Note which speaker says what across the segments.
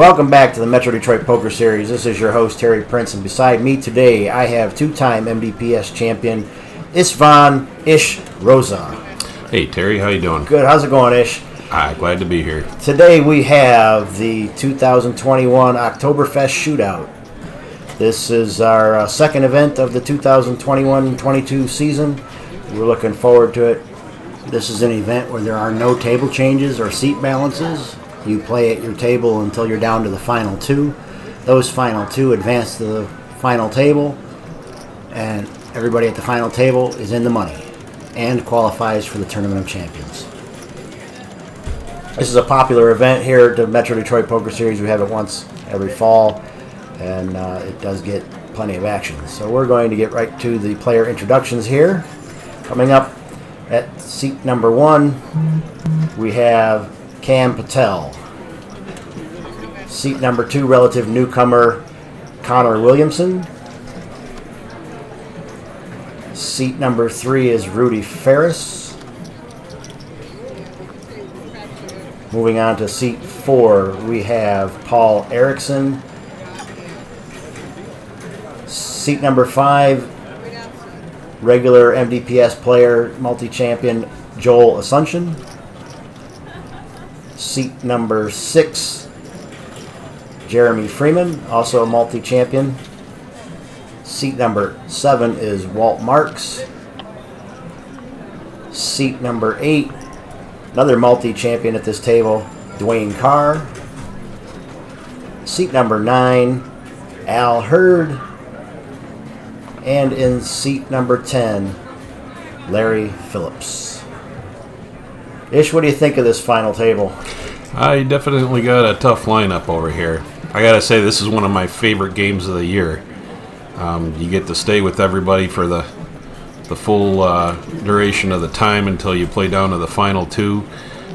Speaker 1: welcome back to the Metro Detroit Poker Series. This is your host, Terry Prince, and beside me today, I have two-time MDPS champion, Istvan Ish Rosa.
Speaker 2: Hey, Terry, how you doing?
Speaker 1: Good. How's it going, Ish?
Speaker 2: Glad to be here.
Speaker 1: Today we have the 2021 Octoberfest Shootout. This is our second event of the 2021-22 season. We're looking forward to it. This is an event where there are no table changes or seat balances. You play at your table until you're down to the final two. Those final two advance to the final table, and everybody at the final table is in the money and qualifies for the Tournament of Champions. This is a popular event here at the Metro Detroit Poker Series. We have it once every fall, and it does get plenty of action. So we're going to get right to the player introductions here. Coming up at seat number 1, we have Cam Patel. Seat number 2, relative newcomer Connor Williamson. Seat number 3 is Rudy Ferris. Moving on to seat 4, we have Paul Erickson. Seat number 5, regular MDPS player, multi-champion Joel Asuncion. Seat number 6, Jeremy Freeman, also a multi-champion. Seat number 7 is Walt Marks. Seat number 8, another multi-champion at this table, Dwayne Carr. Seat number 9, Al Hurd. And in seat number 10, Larry Phillips. Ish, what do you think of this final table?
Speaker 2: I definitely got a tough lineup over here. I gotta say, this is one of my favorite games of the year. You get to stay with everybody for the full duration of the time until you play down to the final two.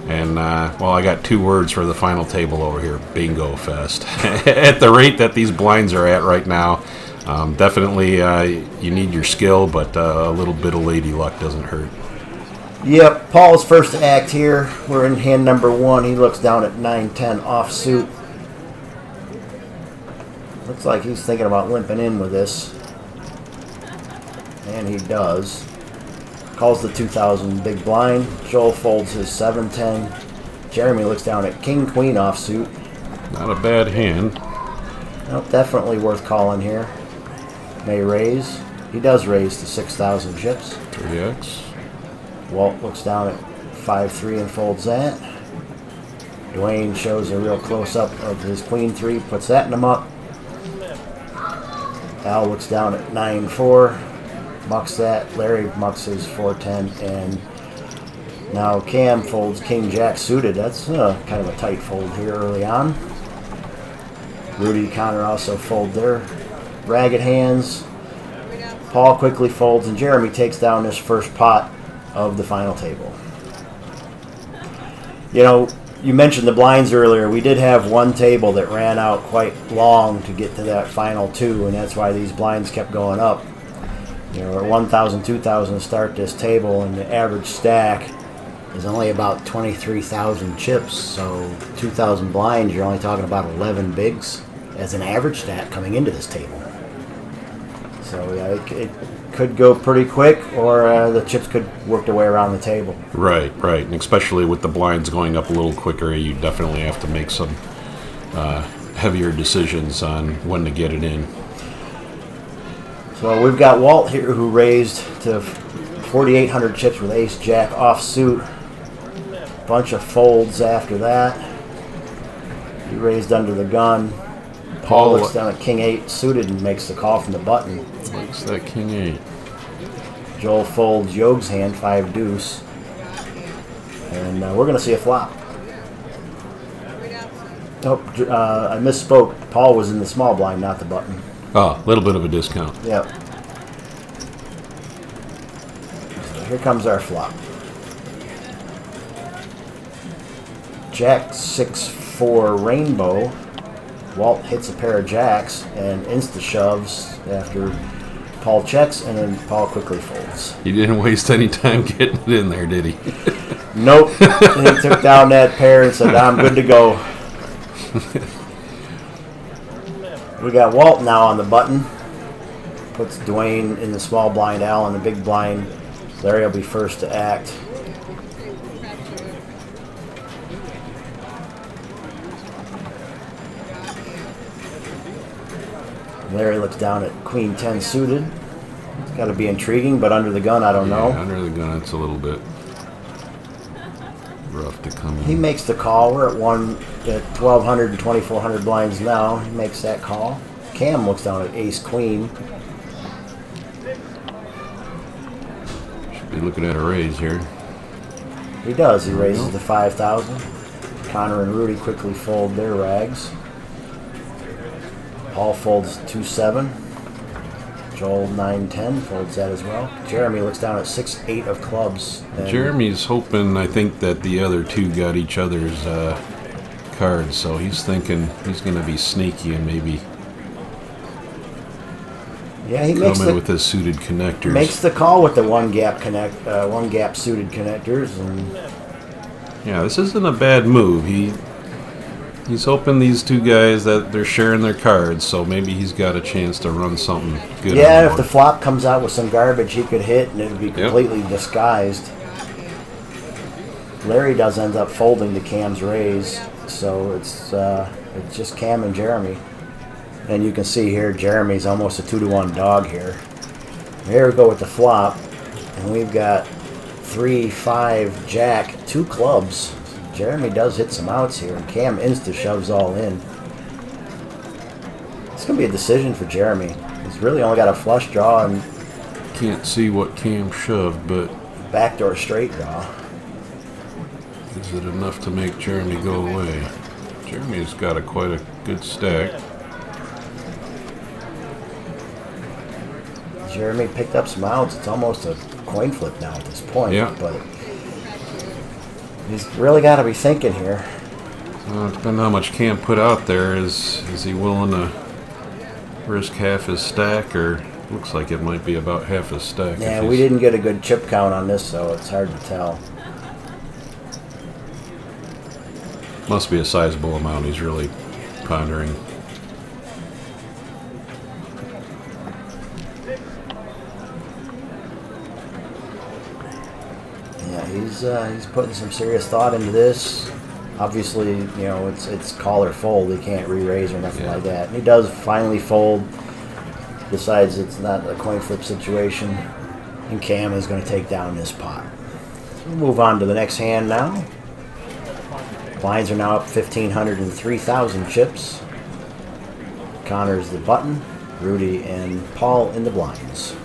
Speaker 2: And, I got 2 words for the final table over here: Bingo Fest. At the rate that these blinds are at right now, definitely you need your skill, but a little bit of lady luck doesn't hurt.
Speaker 1: Yep, Paul's first act here. We're in hand number 1. He looks down at 9-10 offsuit. Looks like he's thinking about limping in with this. And he does. Calls the 2,000 big blind. Joel folds his 7-10. Jeremy looks down at King-Queen offsuit.
Speaker 2: Not a bad hand.
Speaker 1: Nope, definitely worth calling here. May raise. He does raise to 6,000 chips.
Speaker 2: 3x.
Speaker 1: Walt looks down at 5-3 and folds that. Dwayne shows a real close-up of his Queen-3, puts that in the muck. Al looks down at 9-4, mucks that. Larry mucks his 4-10, and now Cam folds King-Jack suited. That's kind of a tight fold here early on. Rudy, Connor also fold their ragged hands. Paul quickly folds, and Jeremy takes down this first pot of the final table. You know, you mentioned the blinds earlier. We did have one table that ran out quite long to get to that final 2, and that's why these blinds kept going up. You know, we're 1,000, 2,000 to start this table, and the average stack is only about 23,000 chips. So 2,000 blinds, you're only talking about 11 bigs as an average stack coming into this table. So yeah, it could go pretty quick, or the chips could work their way around the table.
Speaker 2: Right. And especially with the blinds going up a little quicker, you definitely have to make some heavier decisions on when to get it in.
Speaker 1: So we've got Walt here, who raised to 4,800 chips with ace-jack offsuit. Bunch of folds after that. He raised under the gun. Paul looks down at King-8 suited and makes the call from the button.
Speaker 2: Likes that King-8.
Speaker 1: Joel folds Yoge's hand, 5-deuce. And we're going to see a flop. Oh, I misspoke. Paul was in the small blind, not the button.
Speaker 2: Oh, a little bit of a discount.
Speaker 1: Yep. So here comes our flop. Jack 6-4 rainbow. Walt hits a pair of jacks and insta-shoves after Paul checks, and then Paul quickly folds.
Speaker 2: He didn't waste any time getting it in there, did he?
Speaker 1: Nope. He took down that pair and said, I'm good to go. We got Walt now on the button. Puts Dwayne in the small blind, Al in the big blind. Larry will be first to act. Larry looks down at Queen 10 suited. It's got to be intriguing, but under the gun, I don't know.
Speaker 2: Under the gun, it's a little bit rough to come in.
Speaker 1: He makes the call. We're at 1,200 and 2,400 blinds now. He makes that call. Cam looks down at Ace Queen.
Speaker 2: Should be looking at a raise here.
Speaker 1: He does. He raises to 5,000. Connor and Rudy quickly fold their rags. Paul folds 2-7. Joel 9-10 folds that as well. Jeremy looks down at 6-8 of clubs.
Speaker 2: Jeremy's hoping, I think, that the other two got each other's cards, so he's thinking he's going to be sneaky and maybe
Speaker 1: he makes
Speaker 2: with his suited connectors.
Speaker 1: Makes the call with the one gap suited connectors, and
Speaker 2: yeah, this isn't a bad move. He's hoping these two guys that they're sharing their cards, so maybe he's got a chance to run something good.
Speaker 1: Yeah, if the flop comes out with some garbage, he could hit, and it would be completely disguised. Larry does end up folding to Cam's raise, so it's just Cam and Jeremy. And you can see here, Jeremy's almost a 2-to-1 dog here. Here we go with the flop, and we've got 3, 5, Jack, 2 clubs. Jeremy does hit some outs here, and Cam insta-shoves all in. It's going to be a decision for Jeremy. He's really only got a flush draw and
Speaker 2: can't see what Cam shoved, but
Speaker 1: backdoor straight draw.
Speaker 2: Is it enough to make Jeremy go away? Jeremy's got quite a good stack.
Speaker 1: Jeremy picked up some outs. It's almost a coin flip now at this point.
Speaker 2: Yeah.
Speaker 1: But he's really got to be thinking here.
Speaker 2: Depending on how much Cam put out there, is he willing to risk half his stack, or looks like it might be about half his stack?
Speaker 1: Yeah, we didn't get a good chip count on this, so it's hard to tell.
Speaker 2: Must be a sizable amount he's really pondering.
Speaker 1: He's putting some serious thought into this. Obviously, it's call or fold. He can't re-raise or nothing like that. And he does finally fold. Decides it's not a coin flip situation, and Cam is going to take down this pot. So we'll move on to the next hand now. Blinds are now up 1,500 and 3,000 chips. Connor's the button. Rudy and Paul in the blinds.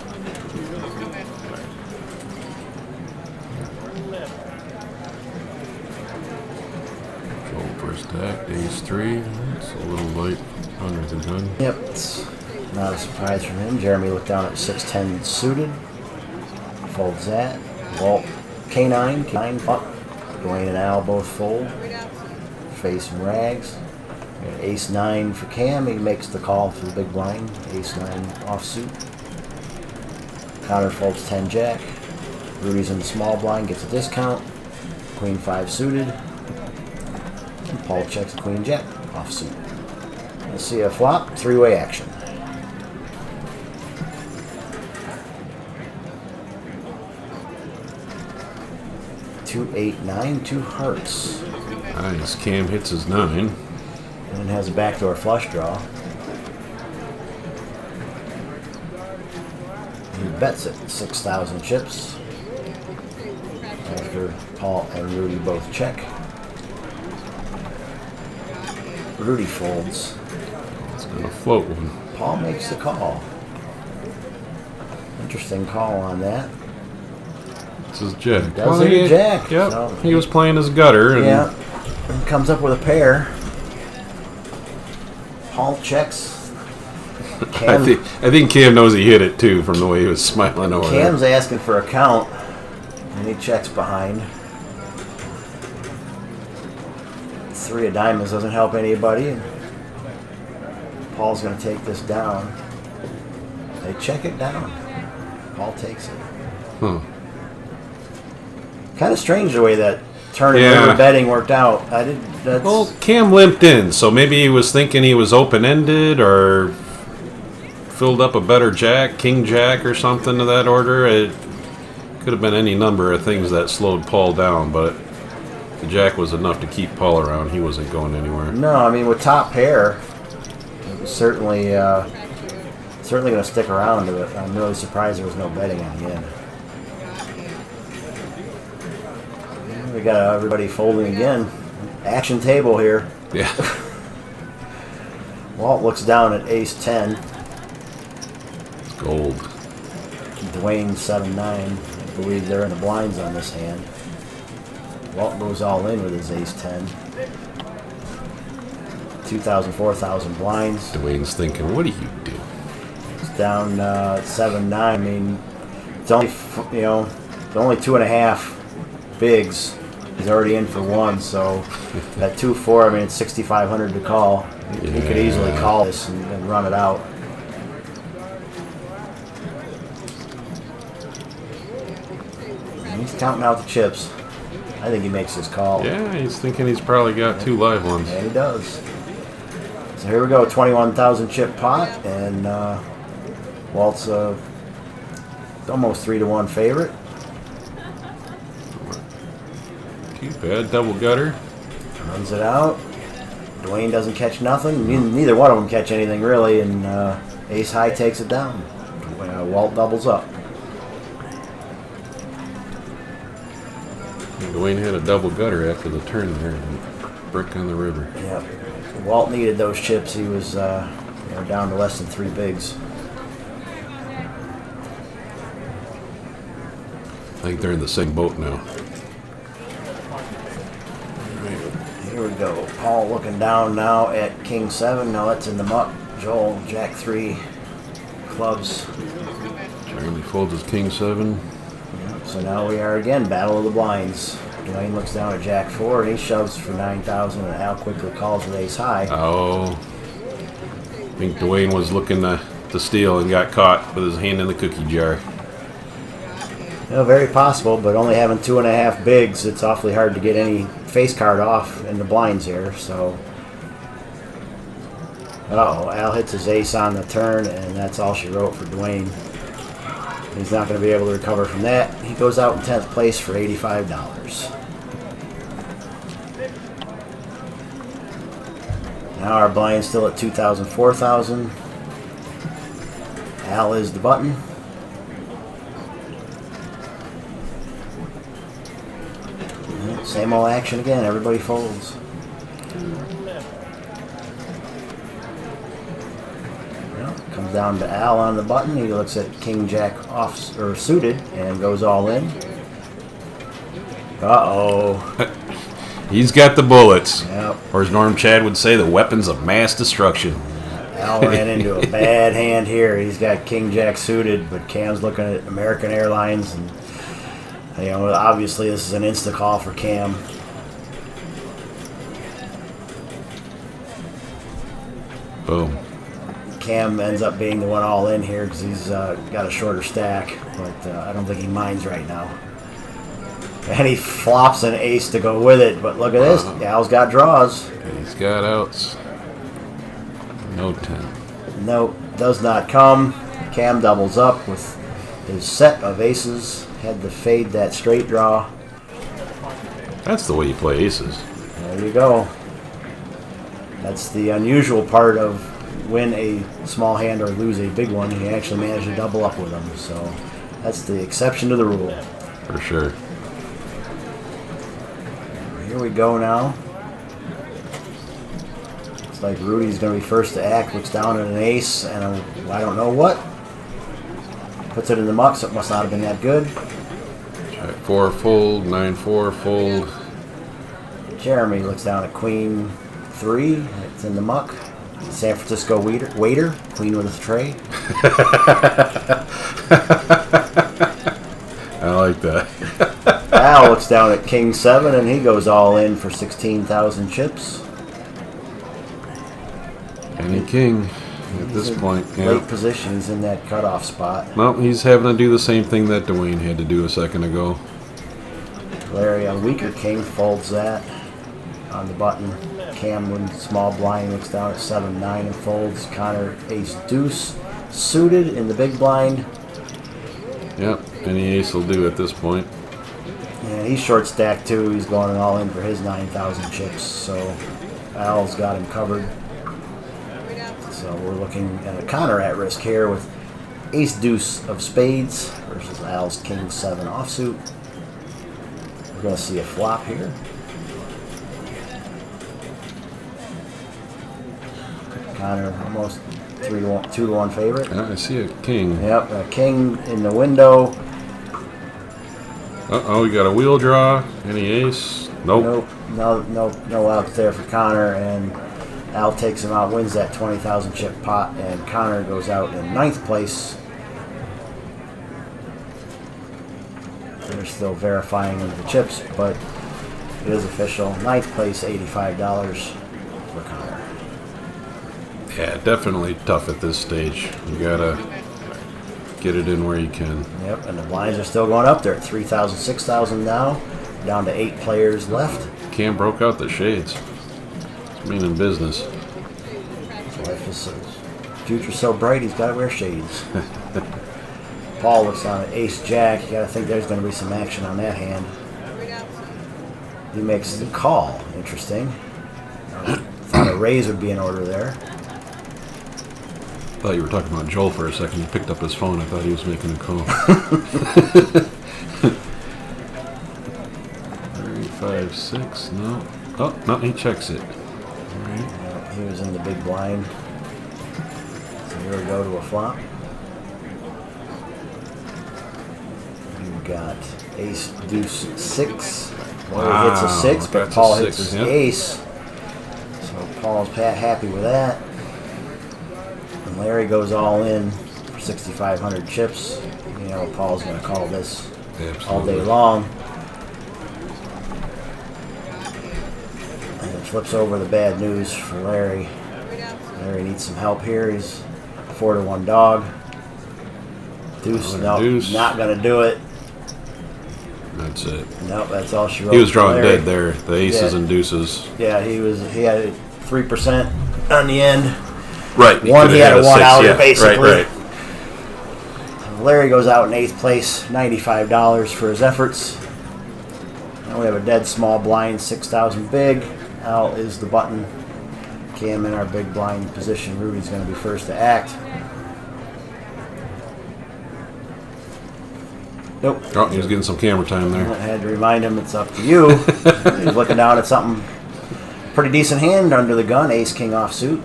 Speaker 2: Stack, ace 3. It's a little light under the gun.
Speaker 1: Yep, it's not a surprise from him. Jeremy looked down at 6-10 suited. Folds that. Walt, K9, up. Dwayne and Al both fold. Face and rags. Ace 9 for Cam. He makes the call for the big blind. Ace 9 offsuit. Connor folds 10 jack. Rudy's in the small blind, gets a discount. Queen 5 suited. Paul checks Queen Jack offsuit. Let's see a flop, 3-way action. 2-8-9, 2 hearts.
Speaker 2: Nice. Cam hits his 9.
Speaker 1: And has a backdoor flush draw. He bets it 6,000 chips. After Paul and Rudy both check. Rudy folds.
Speaker 2: It's going to float one.
Speaker 1: Paul makes the call. Interesting call on that.
Speaker 2: It's his jack.
Speaker 1: Does hit jack.
Speaker 2: Yep.
Speaker 1: So
Speaker 2: he was playing his gutter. And
Speaker 1: yeah. And comes up with a pair. Paul checks.
Speaker 2: I think Cam knows he hit it too from the way he was smiling over there.
Speaker 1: Cam's asking for a count. And he checks behind. 3 of diamonds doesn't help anybody. Paul's going to take this down. They check it down. Paul takes it.
Speaker 2: Huh.
Speaker 1: Kind of strange the way that turn and river betting worked out.
Speaker 2: Well, Cam limped in, so maybe he was thinking he was open-ended or filled up a better jack, king jack or something to that order. It could have been any number of things that slowed Paul down, but the jack was enough to keep Paul around. He wasn't going anywhere.
Speaker 1: No, I mean, with top pair, it was certainly going to stick around to it. I'm really surprised there was no betting on the end. We got everybody folding again. Action table here.
Speaker 2: Yeah.
Speaker 1: Walt looks down at ace 10.
Speaker 2: It's gold.
Speaker 1: Dwayne 7-9. I believe they're in the blinds on this hand. Walt goes all in with his ace 10. 2,000, 4,000 blinds.
Speaker 2: Dwayne's thinking, what do you do?
Speaker 1: It's down 7-9. I mean, it's only it's only 2.5 bigs. He's already in for one, so at 2-4, I mean, it's 6,500 to call. He could easily call this and run it out. And he's counting out the chips. I think he makes his call.
Speaker 2: Yeah, he's thinking he's probably got 2 live ones.
Speaker 1: Yeah, he does. So here we go, 21,000 chip pot, and Walt's almost 3-1 favorite.
Speaker 2: Too bad, double gutter.
Speaker 1: Runs it out. Dwayne doesn't catch nothing. Neither one of them catch anything really, and ace high takes it down. Walt doubles up.
Speaker 2: Dwayne had a double gutter after the turn there. Brick on the river.
Speaker 1: Yep. Walt needed those chips. He was down to less than 3 bigs.
Speaker 2: I think they're in the same boat now.
Speaker 1: Here we go. Paul looking down now at King 7. Now that's in the muck. Joel, Jack 3, clubs.
Speaker 2: Charlie folds his King 7.
Speaker 1: Yep. So now we are again, battle of the blinds. Dwayne looks down at Jack 4 and he shoves for 9,000 and Al quickly calls with ace high.
Speaker 2: Oh. I think Dwayne was looking to steal and got caught with his hand in the cookie jar.
Speaker 1: Very possible, but only having 2.5 bigs, it's awfully hard to get any face card off in the blinds here, so. Al hits his ace on the turn, and that's all she wrote for Dwayne. He's not going to be able to recover from that. He goes out in 10th place for $85. Now our blind's still at 2,000, 4,000. Al is the button. Same old action again. Everybody folds. Well, comes down to Al on the button. He looks at King Jack off or suited and goes all in.
Speaker 2: He's got the bullets.
Speaker 1: Yep.
Speaker 2: Or as Norm Chad would say, the weapons of mass destruction.
Speaker 1: Al ran into a bad hand here. He's got King Jack suited, but Cam's looking at American Airlines, and obviously this is an insta call for Cam.
Speaker 2: Boom.
Speaker 1: Cam ends up being the one all in here because he's got a shorter stack, but I don't think he minds right now. And he flops an ace to go with it, but look at this. Al's got draws.
Speaker 2: He's got outs. No 10.
Speaker 1: No, does not come. Cam doubles up with his set of aces. Had to fade that straight draw.
Speaker 2: That's the way you play aces.
Speaker 1: There you go. That's the unusual part of win a small hand or lose a big one. He actually managed to double up with them. So that's the exception to the rule.
Speaker 2: For sure.
Speaker 1: Here we go now. Looks like Rudy's going to be first to act. Looks down at an ace and I don't know what. Puts it in the muck, so it must not have been that good.
Speaker 2: Jack 4 fold, 9-4 fold.
Speaker 1: Jeremy looks down at Queen 3. It's in the muck. San Francisco waiter, Queen with a tray.
Speaker 2: I like that.
Speaker 1: Al looks down at King 7 and he goes all in for 16,000 chips.
Speaker 2: Any king at this point.
Speaker 1: Late position. He's in that cutoff spot.
Speaker 2: Well, he's having to do the same thing that Dwayne had to do a second ago.
Speaker 1: Larry on weaker king folds that on the button. Cameron small blind looks down at 7-9 and folds. Connor ace deuce suited in the big blind.
Speaker 2: Yep, any ace will do at this point.
Speaker 1: And he's short stacked too. He's going all in for his 9,000 chips. So Al's got him covered. So we're looking at a Connor at risk here with ace deuce of spades versus Al's king 7 offsuit. We're going to see a flop here. Connor almost 2-1 favorite.
Speaker 2: Yeah, I see a king.
Speaker 1: Yep, a king in the window.
Speaker 2: Uh-oh, we got a wheel draw. Any ace? Nope.
Speaker 1: No outs there for Connor, and Al takes him out, wins that 20,000 chip pot, and Connor goes out in 9th place. They're still verifying the chips, but it is official. 9th place, $85 for Connor.
Speaker 2: Yeah, definitely tough at this stage. You gotta get it in where you can.
Speaker 1: Yep, and the blinds are still going up there at 3,000, 6,000 now. Down to 8 players left.
Speaker 2: Cam broke out the shades. It's meaning business.
Speaker 1: Life is future's so bright, he's got to wear shades. Paul looks on an ace jack. You got to think there's going to be some action on that hand. He makes the call. Interesting. Thought a raise would be in order there.
Speaker 2: Thought you were talking about Joel for a second. He picked up his phone. I thought he was making a call. 3, 5, 6. No. Oh, no, he checks it. All right.
Speaker 1: Yeah, he was in the big blind. So here we go to a flop. You've got ace, deuce, 6. Well, he hits a 6, but
Speaker 2: that's
Speaker 1: Paul
Speaker 2: a
Speaker 1: hits
Speaker 2: 6,
Speaker 1: his
Speaker 2: yep.
Speaker 1: ace. So Paul's happy with that. And Larry goes all in for 6,500 chips. You know, Paul's going to call this all day long. And it flips over the bad news for Larry. Larry needs some help here. He's 4-1 dog. Deuce, no,
Speaker 2: deuce.
Speaker 1: Not going to do it.
Speaker 2: That's it.
Speaker 1: Nope, that's all she wrote.
Speaker 2: He was drawing
Speaker 1: Larry.
Speaker 2: dead there. The aces and deuces.
Speaker 1: Yeah, he had 3% on the end.
Speaker 2: Right.
Speaker 1: He had a 1 out basically.
Speaker 2: Right.
Speaker 1: Larry goes out in 8th place, $95 for his efforts. Now we have a dead small blind, 6,000 big. Al is the button. Cam in our big blind position. Rudy's going to be first to act. Nope.
Speaker 2: Oh, he was getting some camera time there.
Speaker 1: I had to remind him it's up to you. He's looking down at something pretty decent hand under the gun. Ace King offsuit.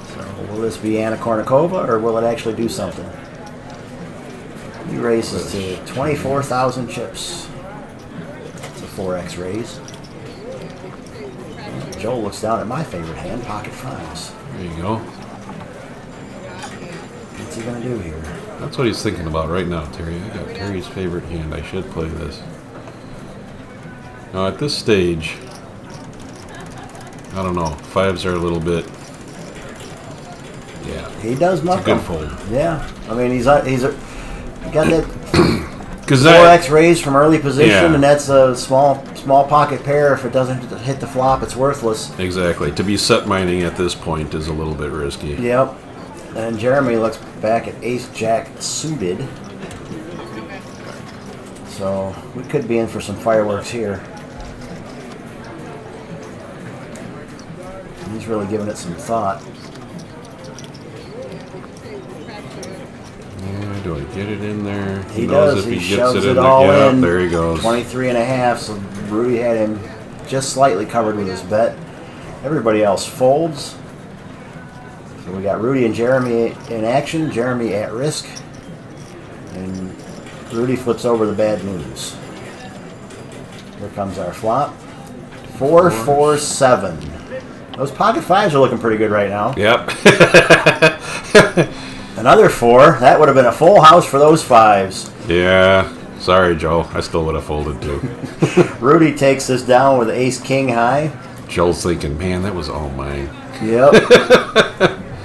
Speaker 1: So will this be Anna Kournikova or will it actually do something? He raises to 24,000 chips. It's a 4x raise. Joel looks down at my favorite hand, pocket fives.
Speaker 2: There you go.
Speaker 1: What's he going to do here?
Speaker 2: That's what he's thinking about right now, Terry. I got Terry's favorite hand. I should play this. Now, at this stage, I don't know. Fives are a little bit... Yeah.
Speaker 1: He does muck
Speaker 2: It's a good
Speaker 1: him.
Speaker 2: fold.
Speaker 1: Yeah. I mean, he got that 4x raise from early position,
Speaker 2: Yeah.
Speaker 1: and that's a small pocket pair. If it doesn't hit the flop, it's worthless.
Speaker 2: Exactly. To be set mining at this point is a little bit risky.
Speaker 1: Yep. And Jeremy looks back at ace-jack suited. So we could be in for some fireworks here. He's really giving it some thought.
Speaker 2: Yeah, do I get it in there?
Speaker 1: He
Speaker 2: knows
Speaker 1: does.
Speaker 2: if
Speaker 1: He
Speaker 2: gets
Speaker 1: shoves it
Speaker 2: in
Speaker 1: all
Speaker 2: there.
Speaker 1: in.
Speaker 2: Yeah, there he goes.
Speaker 1: 23.5. So Rudy had him just slightly covered with his bet. Everybody else folds. So we got Rudy and Jeremy in action. Jeremy at risk. And Rudy flips over the bad news. Here comes our flop. 4, 4, 7. Those pocket fives are looking pretty good right now.
Speaker 2: Yep.
Speaker 1: Another 4. That would have been a full house for those fives.
Speaker 2: Yeah. Sorry, Joe. I still would have folded too.
Speaker 1: Rudy takes this down with ace king high.
Speaker 2: Joel's thinking, man, that was all mine.
Speaker 1: Yep.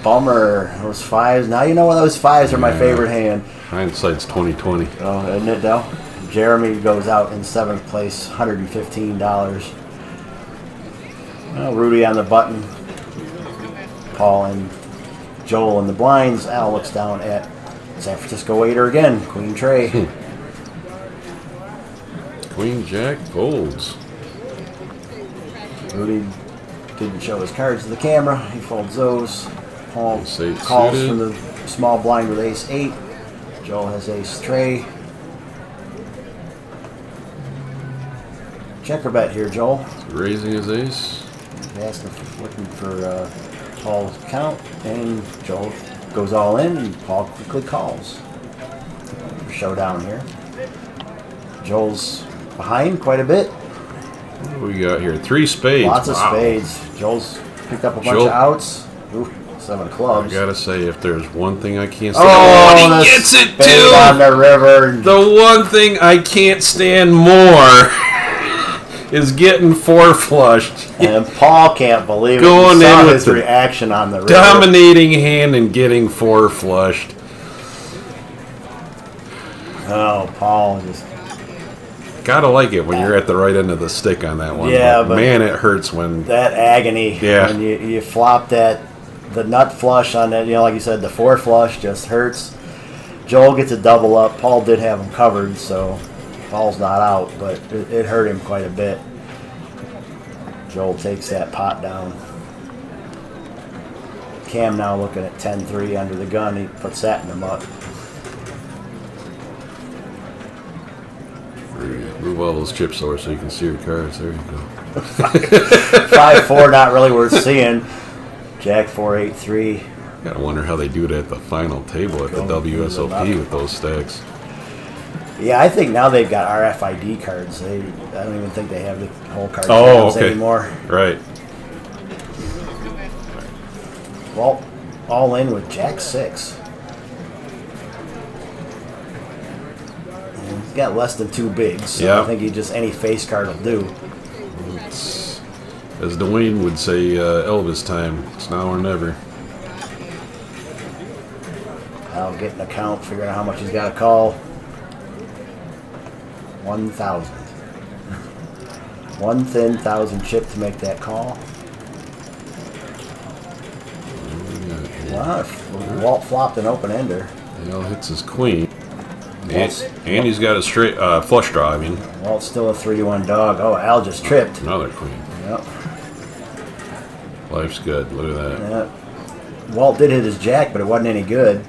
Speaker 1: bummer. Those fives. Now you know why those fives are my favorite hand.
Speaker 2: Hindsight's 2020.
Speaker 1: Oh, isn't it though? Jeremy goes out in 7th place, $115. Well, Rudy on the button. Paul and Joel in the blinds. Al looks down at San Francisco waiter again. Queen Trey.
Speaker 2: Queen Jack folds.
Speaker 1: Rudy didn't show his cards to the camera. He folds those. Paul
Speaker 2: Ace-8
Speaker 1: calls
Speaker 2: suited.
Speaker 1: from the small blind with Ace-8. Joel has Ace-3. Checker bet here, Joel.
Speaker 2: Raising his ace.
Speaker 1: Asking looking for Paul's count, and Joel goes all in, and Paul quickly calls. Showdown here. Joel's behind quite a bit.
Speaker 2: What do we got here? 3 spades.
Speaker 1: Lots of
Speaker 2: Wow.
Speaker 1: spades. Joel's picked up a bunch
Speaker 2: Joel-
Speaker 1: of outs. Ooh, 7
Speaker 2: I
Speaker 1: clubs.
Speaker 2: gotta say, if there's one thing I can't stand,
Speaker 1: Oh,
Speaker 2: he
Speaker 1: the
Speaker 2: gets it
Speaker 1: spade on
Speaker 2: too.
Speaker 1: the river.
Speaker 2: The one thing I can't stand more is getting 4 flushed.
Speaker 1: And Paul can't believe it.
Speaker 2: Going
Speaker 1: You saw
Speaker 2: in with
Speaker 1: his
Speaker 2: the
Speaker 1: reaction on the river.
Speaker 2: Dominating hand and getting 4 flushed.
Speaker 1: Oh, Paul just...
Speaker 2: Gotta like it when you're at the right end of the stick on that one.
Speaker 1: Yeah, but
Speaker 2: man, it hurts when.
Speaker 1: That agony.
Speaker 2: Yeah.
Speaker 1: When you flop the nut flush on that, like you said, the 4 flush just hurts. Joel gets a double up. Paul did have him covered, so Paul's not out, but it hurt him quite a bit. Joel takes that pot down. Cam now looking at 10-3 under the gun. He puts that in the muck.
Speaker 2: Move all those chips over so you can see your cards. There you go.
Speaker 1: 5-4, not really worth seeing. Jack 4-8-3.
Speaker 2: Gotta wonder how they do it at the final table at the WSOP with those stacks.
Speaker 1: Yeah, I think now they've got RFID cards. I don't even think they have the whole card
Speaker 2: Oh,
Speaker 1: games
Speaker 2: okay.
Speaker 1: anymore.
Speaker 2: Right.
Speaker 1: Well, all in with Jack 6. And he's got less than 2 bigs, so
Speaker 2: Yeah.
Speaker 1: I think any face card will do.
Speaker 2: It's, as Dwayne would say, Elvis time. It's now or never.
Speaker 1: I'll get an account, figuring out how much he's got to call. 1,000. One thin 1,000 chip to make that call. Wow, Walt flopped an open ender.
Speaker 2: He all hits his queen.
Speaker 1: Walt's-
Speaker 2: And he's got a straight flush draw, I mean.
Speaker 1: Walt's still a 3-1 dog. Oh, Al just tripped.
Speaker 2: Another queen.
Speaker 1: Yep.
Speaker 2: Life's good. Look at that.
Speaker 1: Yep. Walt did hit his jack, but it wasn't any good.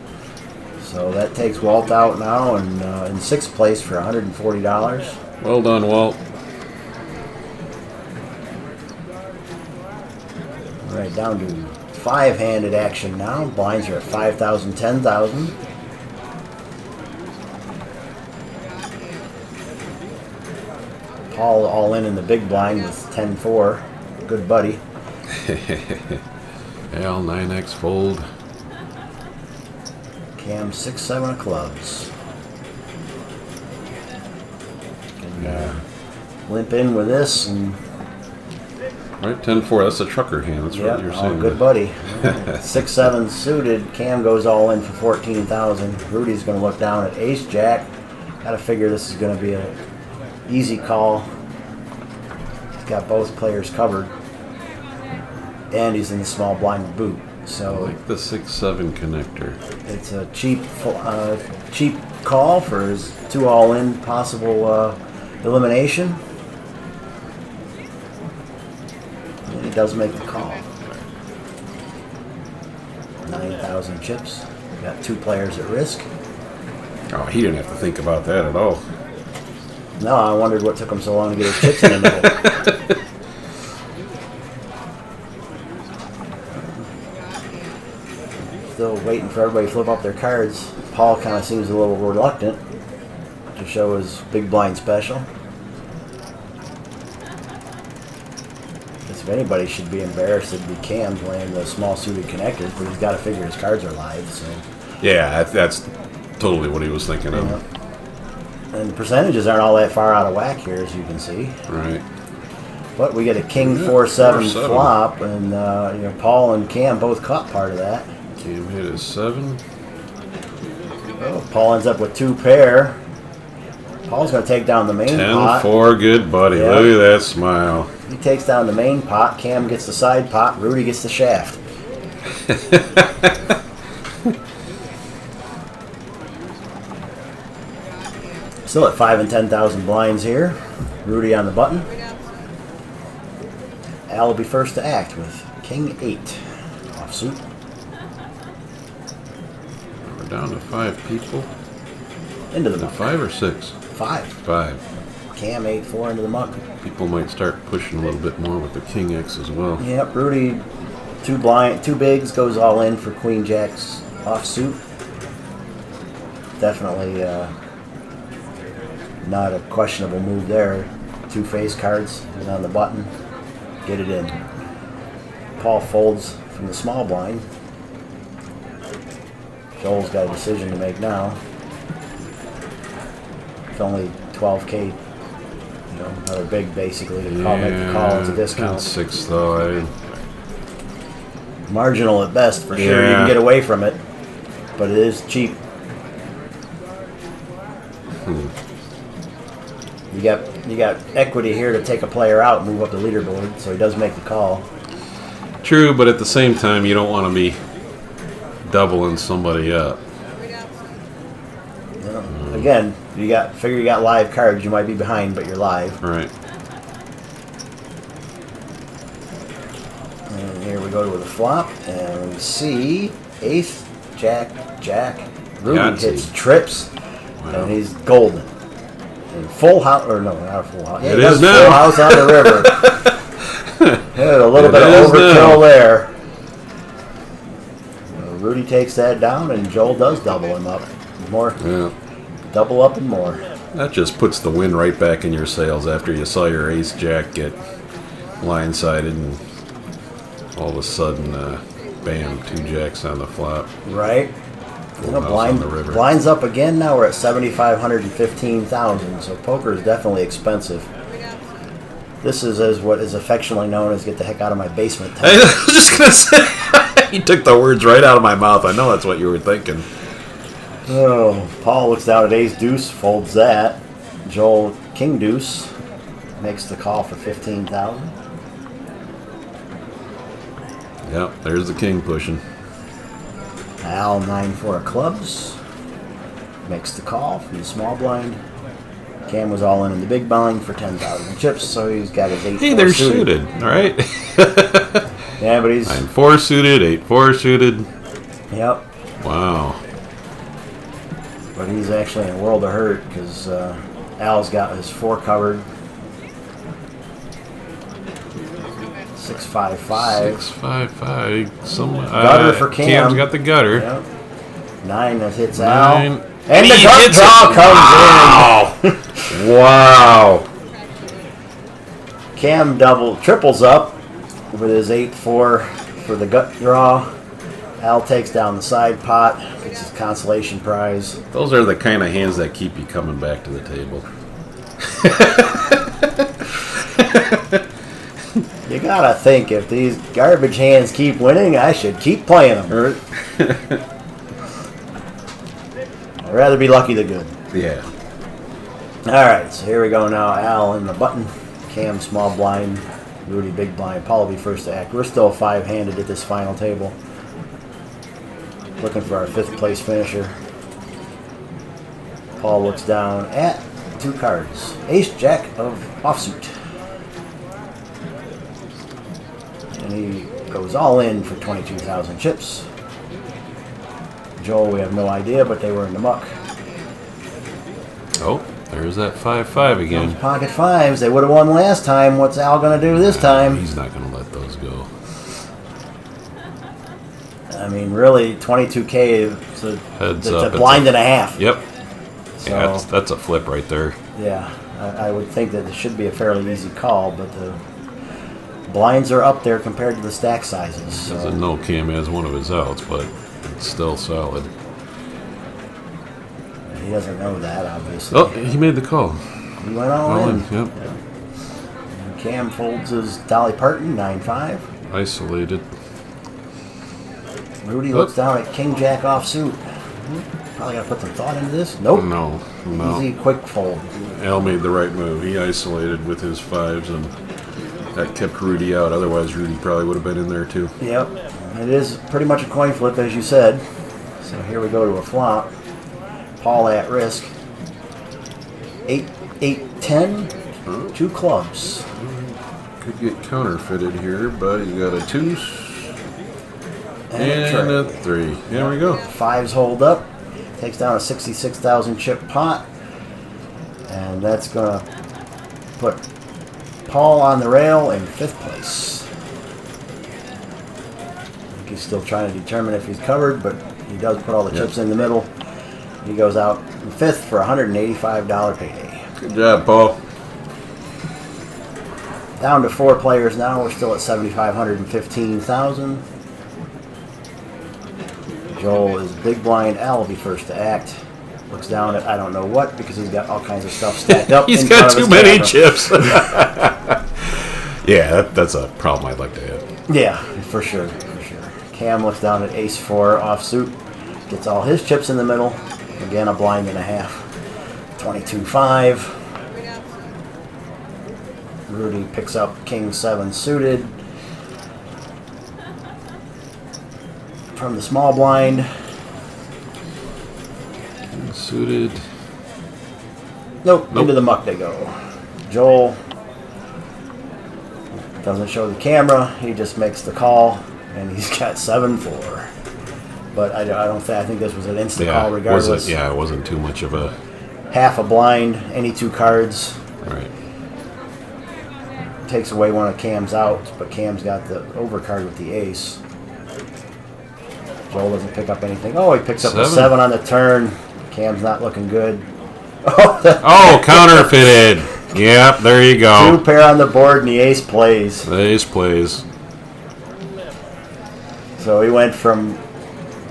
Speaker 1: So that takes Walt out now and in 6th place for $140.
Speaker 2: Well done, Walt.
Speaker 1: All right, down to 5-handed action now. Blinds are at 5,000, 10,000. Paul all in the big blind with 10-4. Good buddy.
Speaker 2: Al 9X fold.
Speaker 1: Cam 6-7 of clubs. Can limp in with this and
Speaker 2: Right, 10-4. That's a trucker hand. That's
Speaker 1: yeah,
Speaker 2: what you're saying.
Speaker 1: good buddy. 6-7 suited. Cam goes all in for 14,000. Rudy's going to look down at Ace Jack. Got to figure this is going to be an easy call. He's got both players covered, and he's in the small blind boot.
Speaker 2: I
Speaker 1: So
Speaker 2: like the 6-7 connector.
Speaker 1: it's a cheap call for his 2 all-in possible elimination. And he does make the call. 9,000 chips. Got 2 players at risk.
Speaker 2: Oh, he didn't have to think about that at all.
Speaker 1: No, I wondered what took him so long to get his chips in the middle. Still waiting for everybody to flip up their cards. Paul kind of seems a little reluctant to show his big blind special. Guess if anybody should be embarrassed, it'd be Cam playing the small suited connectors, but he's got to figure his cards are live. So,
Speaker 2: Yeah, that's totally what he was thinking of.
Speaker 1: and the percentages aren't all that far out of whack here, as you can see.
Speaker 2: Right.
Speaker 1: But we get a King
Speaker 2: Yeah,
Speaker 1: 4-7
Speaker 2: 4-7.
Speaker 1: flop, and Paul and Cam both caught part of that.
Speaker 2: Cam hit is 7.
Speaker 1: Oh, Paul ends up with 2 pair. Paul's going to take down the main pot.
Speaker 2: 10-4, good buddy.
Speaker 1: Yep.
Speaker 2: Look at that smile.
Speaker 1: He takes down the main pot. Cam gets the side pot. Rudy gets the shaft. Still at 5 and 10,000 blinds here. Rudy on the button. Al will be first to act with King 8 offsuit.
Speaker 2: We're down to 5 people.
Speaker 1: Into the
Speaker 2: Is it
Speaker 1: muck.
Speaker 2: 5 or 6?
Speaker 1: 5.
Speaker 2: 5.
Speaker 1: Cam 8-4 into the muck.
Speaker 2: People might start pushing a little bit more with the King X as well.
Speaker 1: Yep, Rudy 2 bigs goes all in for Queen Jack's offsuit. Definitely not a questionable move there. 2 face cards and on the button. Get it in. Paul folds from the small blind. Joel's got a decision to make now. It's only 12K. You know, another big basically to call, make the call as a discount.
Speaker 2: 6 though.
Speaker 1: Marginal at best for sure. You
Speaker 2: Yeah.
Speaker 1: can get away from it, but it is cheap. You got equity here to take a player out and move up the leaderboard, so he does make the call.
Speaker 2: True, but at the same time, you don't want to be doubling somebody up.
Speaker 1: You know, again, you got live cards. You might be behind, but you're live.
Speaker 2: Right.
Speaker 1: And here we go with a flop, and we see ace, jack. Rudy
Speaker 2: Yahtzee.
Speaker 1: hits trips,
Speaker 2: Wow.
Speaker 1: and he's golden. And full house, or no, not a full house. Yeah,
Speaker 2: It
Speaker 1: he does
Speaker 2: is now.
Speaker 1: full house on the river. Had a little
Speaker 2: It
Speaker 1: bit of
Speaker 2: is
Speaker 1: overkill
Speaker 2: now.
Speaker 1: there. Rudy takes that down, and Joel does double him up. More,
Speaker 2: Yeah.
Speaker 1: double up and more.
Speaker 2: That just puts the wind right back in your sails after you saw your ace jack get line-sided and all of a sudden, bam, 2 jacks on the flop.
Speaker 1: Right?
Speaker 2: Full
Speaker 1: You know,
Speaker 2: house on the river.
Speaker 1: blinds up again. Now we're at 7,500 and 15,000. So poker is definitely expensive. This is as what is affectionately known as "get the heck out of my basement"
Speaker 2: I
Speaker 1: time.
Speaker 2: was just gonna say, you took the words right out of my mouth. I know that's what you were thinking.
Speaker 1: Oh, Paul looks down at ace deuce, folds that. Joel king deuce makes the call for 15,000.
Speaker 2: Yep, there's the king pushing.
Speaker 1: Al 9-4 of clubs makes the call from the small blind. Cam was all in the big blind for 10,000 chips, so he's got his 8-4
Speaker 2: Hey, they're suited, all right?
Speaker 1: Yeah, but he's
Speaker 2: 9-4 suited, 8-4 suited.
Speaker 1: yep.
Speaker 2: Wow.
Speaker 1: But he's actually in a world of hurt because Al's got his 4 covered. 6-5-5.
Speaker 2: 6-5-5. Some
Speaker 1: Gutter for Cam.
Speaker 2: Cam's got the gutter.
Speaker 1: Yep. 9 that hits
Speaker 2: 9.
Speaker 1: Al. And the
Speaker 2: He
Speaker 1: gut
Speaker 2: hits
Speaker 1: draw
Speaker 2: it.
Speaker 1: comes in.
Speaker 2: Wow.
Speaker 1: Cam triples up with his 8-4 for the gut draw. Al takes down the side pot, gets his consolation prize.
Speaker 2: Those are the kind of hands that keep you coming back to the table.
Speaker 1: You gotta think, if these garbage hands keep winning, I should keep playing them. I'd rather be lucky than good.
Speaker 2: Yeah.
Speaker 1: Alright, so here we go now. Al in the button. Cam small blind. Rudy big blind. Paul will be first to act. We're still 5-handed at this final table. Looking for our 5th place finisher. Paul looks down at 2 cards. Ace Jack of offsuit. And he goes all in for 22,000 chips. Joel, we have no idea, but they were in the muck.
Speaker 2: Oh, there's that 5-5 again.
Speaker 1: Pocket 5s. They would have won last time. What's Al going to do this time?
Speaker 2: He's not going to let those go.
Speaker 1: I mean, really, 22K is
Speaker 2: Heads
Speaker 1: it's
Speaker 2: up.
Speaker 1: a blind and a half.
Speaker 2: Yep.
Speaker 1: So,
Speaker 2: Yeah, that's a flip right there.
Speaker 1: yeah, I would think that it should be a fairly easy call, but the blinds are up there compared to the stack sizes.
Speaker 2: Doesn't
Speaker 1: So.
Speaker 2: know Cam has one of his outs, but it's still solid.
Speaker 1: He doesn't know that, obviously.
Speaker 2: Oh, he made the call.
Speaker 1: He went all
Speaker 2: All
Speaker 1: in.
Speaker 2: in, yep.
Speaker 1: And Cam folds his Dolly Parton, 9-5.
Speaker 2: Isolated.
Speaker 1: Rudy looks down at King Jack offsuit. Probably got to put some thought into this. Nope.
Speaker 2: No.
Speaker 1: Easy, quick fold.
Speaker 2: Al made the right move. He isolated with his 5s, and that kept Rudy out. Otherwise, Rudy probably would have been in there too.
Speaker 1: Yep. It is pretty much a coin flip, as you said. So here we go to a flop. Paul at risk. 8, 10. 2 clubs.
Speaker 2: Could get counterfeited here, but he's got a 2
Speaker 1: and
Speaker 2: a 3. There we go.
Speaker 1: 5s hold up. Takes down a 66,000 chip pot. And that's going to put Paul on the rail in 5th place. I think he's still trying to determine if he's covered, but he does put all the chips in the middle. He goes out in 5th for a $185 payday.
Speaker 2: Good job, Paul.
Speaker 1: Down to 4 players now. We're still at 7,515,000. Joel is big blind. Al will be first to act. Looks down at I don't know what because he's got all kinds of stuff stacked up.
Speaker 2: He's got too many chips. Yeah, that's a problem I'd like to have.
Speaker 1: Yeah, for sure. Cam looks down at ace 4 offsuit. Gets all his chips in the middle. Again, a blind and a half. 22-5. Rudy picks up king 7 suited. From the small blind.
Speaker 2: Suited.
Speaker 1: Nope, into the muck they go. Joel doesn't show the camera. He just makes the call, and he's got 7-4. But I think this was an instant call regardless.
Speaker 2: It wasn't too much of a...
Speaker 1: Half a blind, any 2 cards.
Speaker 2: Right.
Speaker 1: Takes away one of Cam's outs, but Cam's got the overcard with the ace. Joel doesn't pick up anything. Oh, he picks up a 7 on the turn. Cam's not looking good.
Speaker 2: Oh, counterfeited. Yep, there you go.
Speaker 1: 2 pair on the board, and the ace plays.
Speaker 2: The ace plays.
Speaker 1: So he went from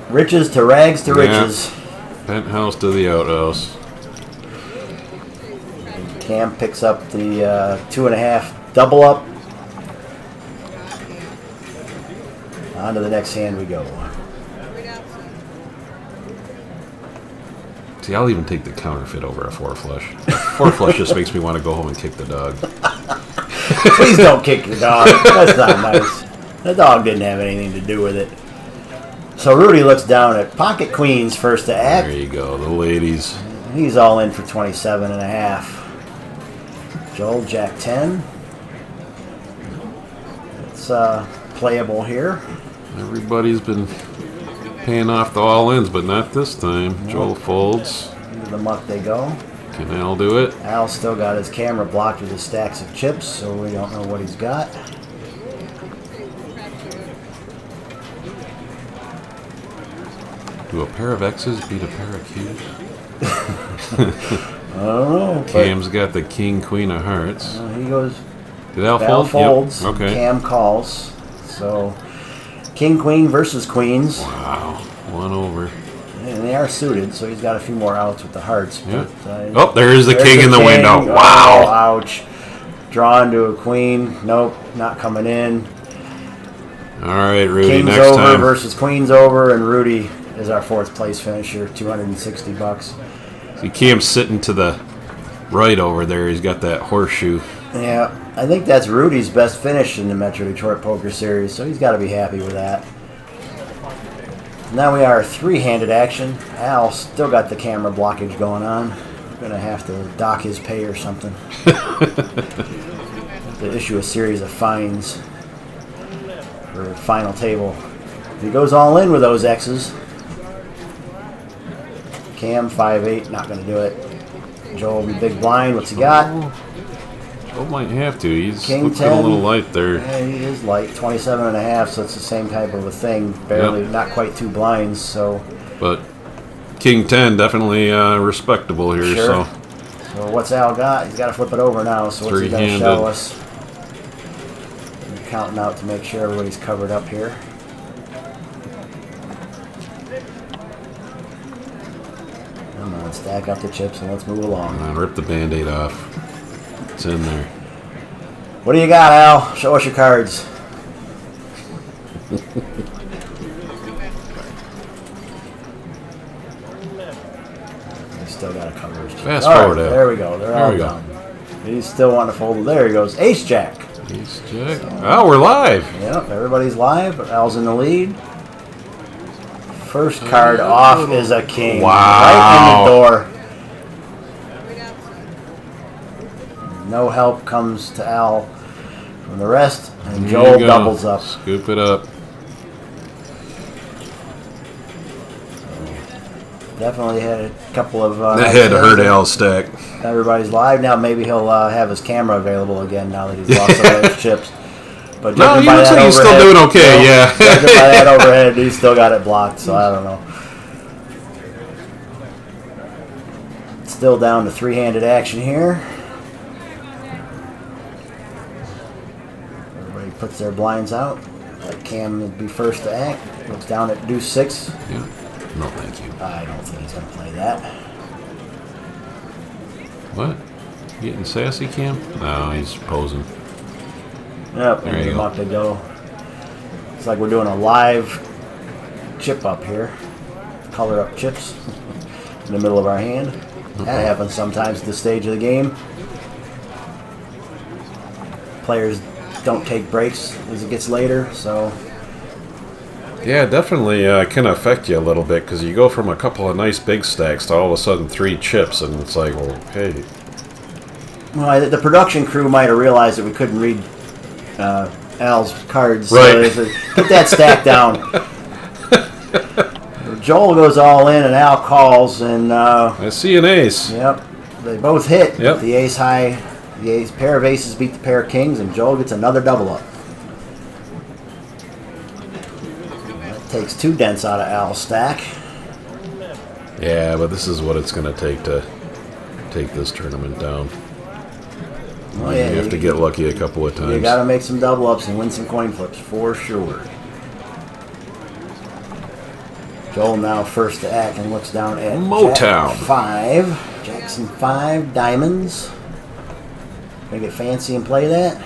Speaker 1: riches to rags to riches.
Speaker 2: Penthouse to the outhouse.
Speaker 1: Cam picks up the 2.5 double up. On to the next hand we go.
Speaker 2: See, I'll even take the counterfeit over a 4 flush. 4 flush just makes me want to go home and kick the dog.
Speaker 1: Please don't kick the dog. That's not nice. The dog didn't have anything to do with it. So Rudy looks down at pocket queens first to act.
Speaker 2: There you go, the ladies.
Speaker 1: He's all in for 27.5. Joel, Jack 10. It's playable here.
Speaker 2: Everybody's been paying off the all-ins, but not this time. Nope. Joel folds.
Speaker 1: Into the muck they go.
Speaker 2: Can Al do it?
Speaker 1: Al's still got his camera blocked with his stacks of chips, so we don't know what he's got.
Speaker 2: Do a pair of X's beat a pair of Q's?
Speaker 1: I don't know.
Speaker 2: Cam's got the king, queen of hearts.
Speaker 1: He goes.
Speaker 2: Did Al
Speaker 1: fold? Folds.
Speaker 2: Yep. Okay.
Speaker 1: Cam calls. So, king, queen versus queens.
Speaker 2: Wow. 1 over.
Speaker 1: And they are suited, so he's got a few more outs with the hearts.
Speaker 2: Yeah.
Speaker 1: But,
Speaker 2: there is the king in the window. Wow.
Speaker 1: Oh, ouch. Drawn to a queen. Nope, not coming in.
Speaker 2: All right, Rudy,
Speaker 1: King's
Speaker 2: next
Speaker 1: over
Speaker 2: time.
Speaker 1: versus queen's over, and Rudy is our 4th place finisher, $260.
Speaker 2: See, Cam's sitting to the right over there. He's got that horseshoe.
Speaker 1: Yeah, I think that's Rudy's best finish in the Metro Detroit Poker Series, so he's got to be happy with that. Now we are 3-handed action. Al still got the camera blockage going on. We're going to have to dock his pay or something. To issue a series of fines for the final table. If he goes all in with those X's, Cam 5-8, not going to do it. Joel be big blind. What's he got?
Speaker 2: Joel might have to. He's
Speaker 1: King
Speaker 2: looking
Speaker 1: 10.
Speaker 2: a little light there.
Speaker 1: Yeah, he is light, 27.5, so it's the same type of a thing. Barely, not quite 2 blinds. So,
Speaker 2: but King 10 definitely respectable here.
Speaker 1: Sure.
Speaker 2: So
Speaker 1: what's Al got? He's got to flip it over now. So what's he going to show us? I'm counting out to make sure everybody's covered up here. Come on, stack up the chips and let's move along.
Speaker 2: Come on, rip the Band-Aid off. It's in there.
Speaker 1: What do you got, Al? Show us your cards. He's still got to cover his chips.
Speaker 2: Fast
Speaker 1: All
Speaker 2: forward,
Speaker 1: right,
Speaker 2: Al.
Speaker 1: there we go. They're
Speaker 2: There
Speaker 1: all
Speaker 2: we go.
Speaker 1: done. He's still wanting to fold. There he goes. Ace Jack.
Speaker 2: Ace Jack. Oh, we're live.
Speaker 1: Yep, everybody's live. Al's in the lead. First card off is a king.
Speaker 2: Wow.
Speaker 1: Right in the door. No help comes to Al from the rest, and
Speaker 2: There
Speaker 1: Joel
Speaker 2: you go.
Speaker 1: doubles up.
Speaker 2: Scoop it up.
Speaker 1: Definitely had a couple of.
Speaker 2: That had to hurt Al's stack.
Speaker 1: Everybody's live now. Maybe he'll have his camera available again now that he's lost some of his chips. But
Speaker 2: No,
Speaker 1: judging
Speaker 2: he
Speaker 1: by
Speaker 2: looks
Speaker 1: that
Speaker 2: like he's still
Speaker 1: overhead,
Speaker 2: doing okay,
Speaker 1: you know,
Speaker 2: yeah.
Speaker 1: Judging by that overhead, he's still got it blocked, so I don't know. Still down to three-handed action here. Everybody puts their blinds out. Let Cam would be first to act. Looks down at deuce 6.
Speaker 2: Yeah. No, thank you.
Speaker 1: I don't think he's going to play that.
Speaker 2: What? Getting sassy, Cam? No, he's posing.
Speaker 1: Yep,
Speaker 2: There
Speaker 1: and
Speaker 2: you
Speaker 1: we're
Speaker 2: go.
Speaker 1: about to go. It's like we're doing a live chip up here. Color up chips in the middle of our hand. That happens sometimes at this stage of the game. Players don't take breaks as it gets later, so
Speaker 2: Yeah, definitely can affect you a little bit because you go from a couple of nice big stacks to all of a sudden 3 chips, and it's like, well, hey.
Speaker 1: well, the production crew might have realized that we couldn't read Al's cards.
Speaker 2: Right.
Speaker 1: So they said, put that stack down. Joel goes all in, and Al calls, and
Speaker 2: I see an ace.
Speaker 1: yep, they both hit.
Speaker 2: Yep.
Speaker 1: The ace high, the ace pair of aces beat the pair of kings, and Joel gets another double up. That takes 2 dents out of Al's stack.
Speaker 2: Yeah, but this is what it's going to take to take this tournament down.
Speaker 1: Oh, yeah,
Speaker 2: You have to get lucky a couple of
Speaker 1: You
Speaker 2: times.
Speaker 1: got to make some double ups and win some coin flips for sure. Joel now first to act and looks down at
Speaker 2: Motown.
Speaker 1: Jack 5. Jackson 5, diamonds. Gonna get fancy and play that.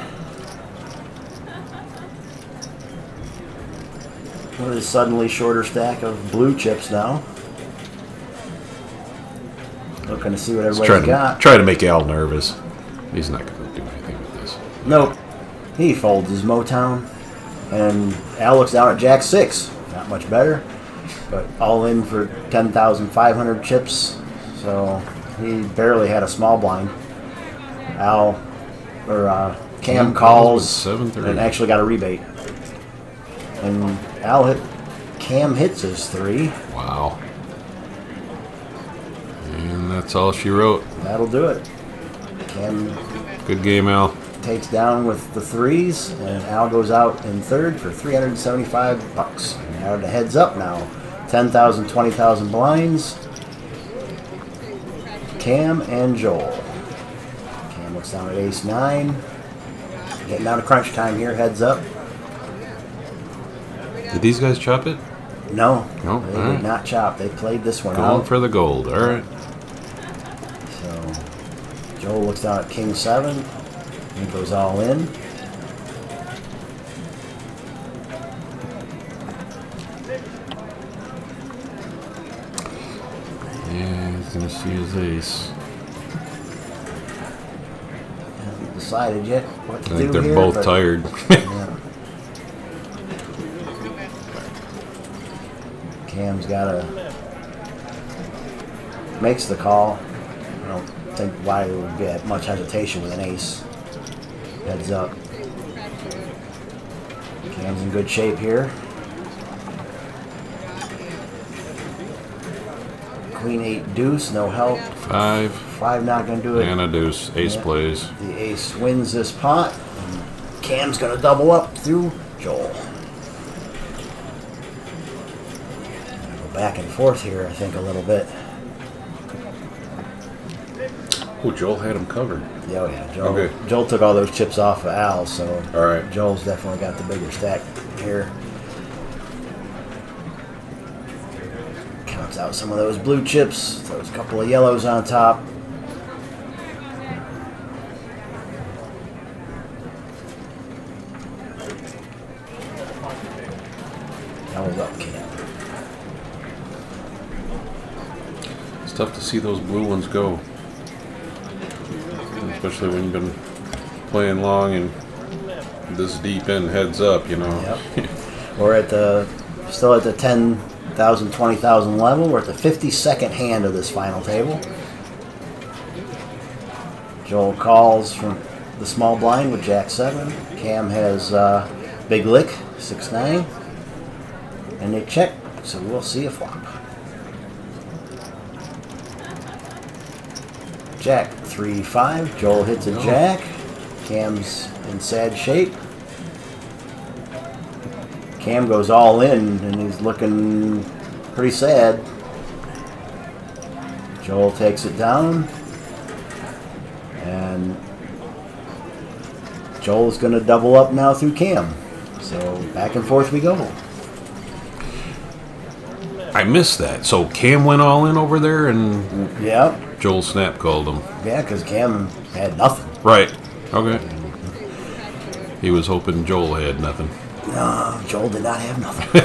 Speaker 1: What is suddenly shorter stack of blue chips now. Looking to see what everybody's got.
Speaker 2: Try to make Al nervous. He's not going to do anything with this.
Speaker 1: Nope. He folds his Motown. And Al looks down at Jack 6. Not much better. But all in for 10,500 chips. So he barely had a small blind. Cam calls
Speaker 2: with 7-3.
Speaker 1: and actually got a rebate. And Cam hits his 3.
Speaker 2: Wow. And that's all she wrote.
Speaker 1: That'll do it. Cam
Speaker 2: Good game, Al.
Speaker 1: takes down with the 3s, and Al goes out in third for $375. Now the heads up now. 10,000, 20,000 blinds. Cam and Joel. Cam looks down at ace 9. Getting down to crunch time here, heads up.
Speaker 2: Did these guys chop it?
Speaker 1: No,
Speaker 2: No,
Speaker 1: they
Speaker 2: alright.
Speaker 1: did not chop. They played this one
Speaker 2: Going
Speaker 1: out.
Speaker 2: for the gold. All right.
Speaker 1: So Joel looks down at king 7. He goes all in.
Speaker 2: Yeah, he's going to see his ace.
Speaker 1: Hasn't decided yet what to
Speaker 2: I think
Speaker 1: do
Speaker 2: they're
Speaker 1: here,
Speaker 2: both
Speaker 1: but-
Speaker 2: tired.
Speaker 1: Yeah. Cam's makes the call. I don't think why there would be much hesitation with an ace. Heads up. Cam's in good shape here. Queen 8 deuce, no help.
Speaker 2: 5
Speaker 1: 5 not going to do it.
Speaker 2: and a deuce. Ace
Speaker 1: Yeah.
Speaker 2: plays.
Speaker 1: The ace wins this pot. And Cam's going to double up through Joel. Go back and forth here, I think, a little bit.
Speaker 2: Oh, Joel had him covered.
Speaker 1: Yeah, oh yeah. Joel,
Speaker 2: Okay.
Speaker 1: Joel took all those chips off of Al, so
Speaker 2: All right.
Speaker 1: Joel's definitely got the bigger stack here. Counts out some of those blue chips. Throws a couple of yellows on top. That was up, Cam.
Speaker 2: tough to see those blue ones go. Especially when you've been playing long and this deep in heads up, you know.
Speaker 1: Yep. We're still at the 10,000, 20,000 level. We're at the 52nd hand of this final table. Joel calls from the small blind with Jack 7. Cam has Big Lick, 6-9. And they check, so we'll see a flop. Jack 3-5. Joel hits a jack. Cam's in sad shape. Cam goes all in, and he's looking pretty sad. Joel takes it down. And Joel's going to double up now through Cam. So back and forth we go.
Speaker 2: I missed that. So Cam went all in over there, and Joel snap called him.
Speaker 1: Yeah, because Cam had nothing.
Speaker 2: Right. Okay. He was hoping Joel had nothing.
Speaker 1: No, Joel did not have nothing.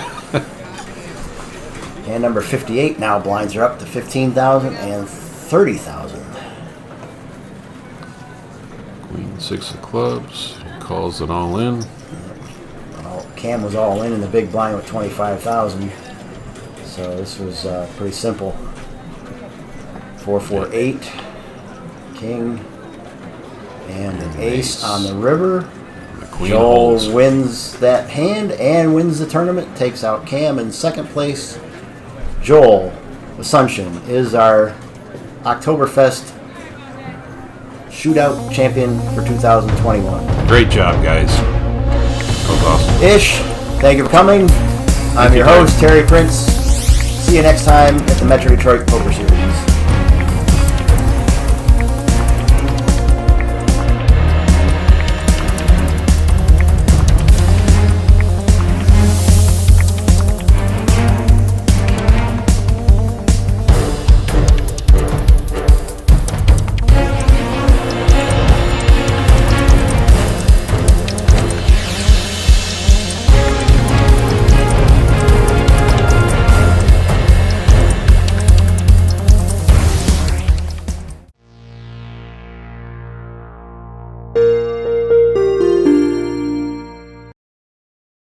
Speaker 1: And number 58 now blinds are up to 15,000 and 30,000.
Speaker 2: Queen 6 of clubs. He calls it all in.
Speaker 1: Well, Cam was all in the big blind with 25,000. So this was pretty simple. 4-4-8. King. And an ace on the river. Joel wins that hand and wins the tournament, takes out Cam in second place. Joel Asuncion is our Octoberfest Shootout champion for 2021.
Speaker 2: Great job, guys. That was awesome.
Speaker 1: Ish, thank you for coming. I'm your host, Terry Prince. See you next time at the Metro Detroit Poker Series.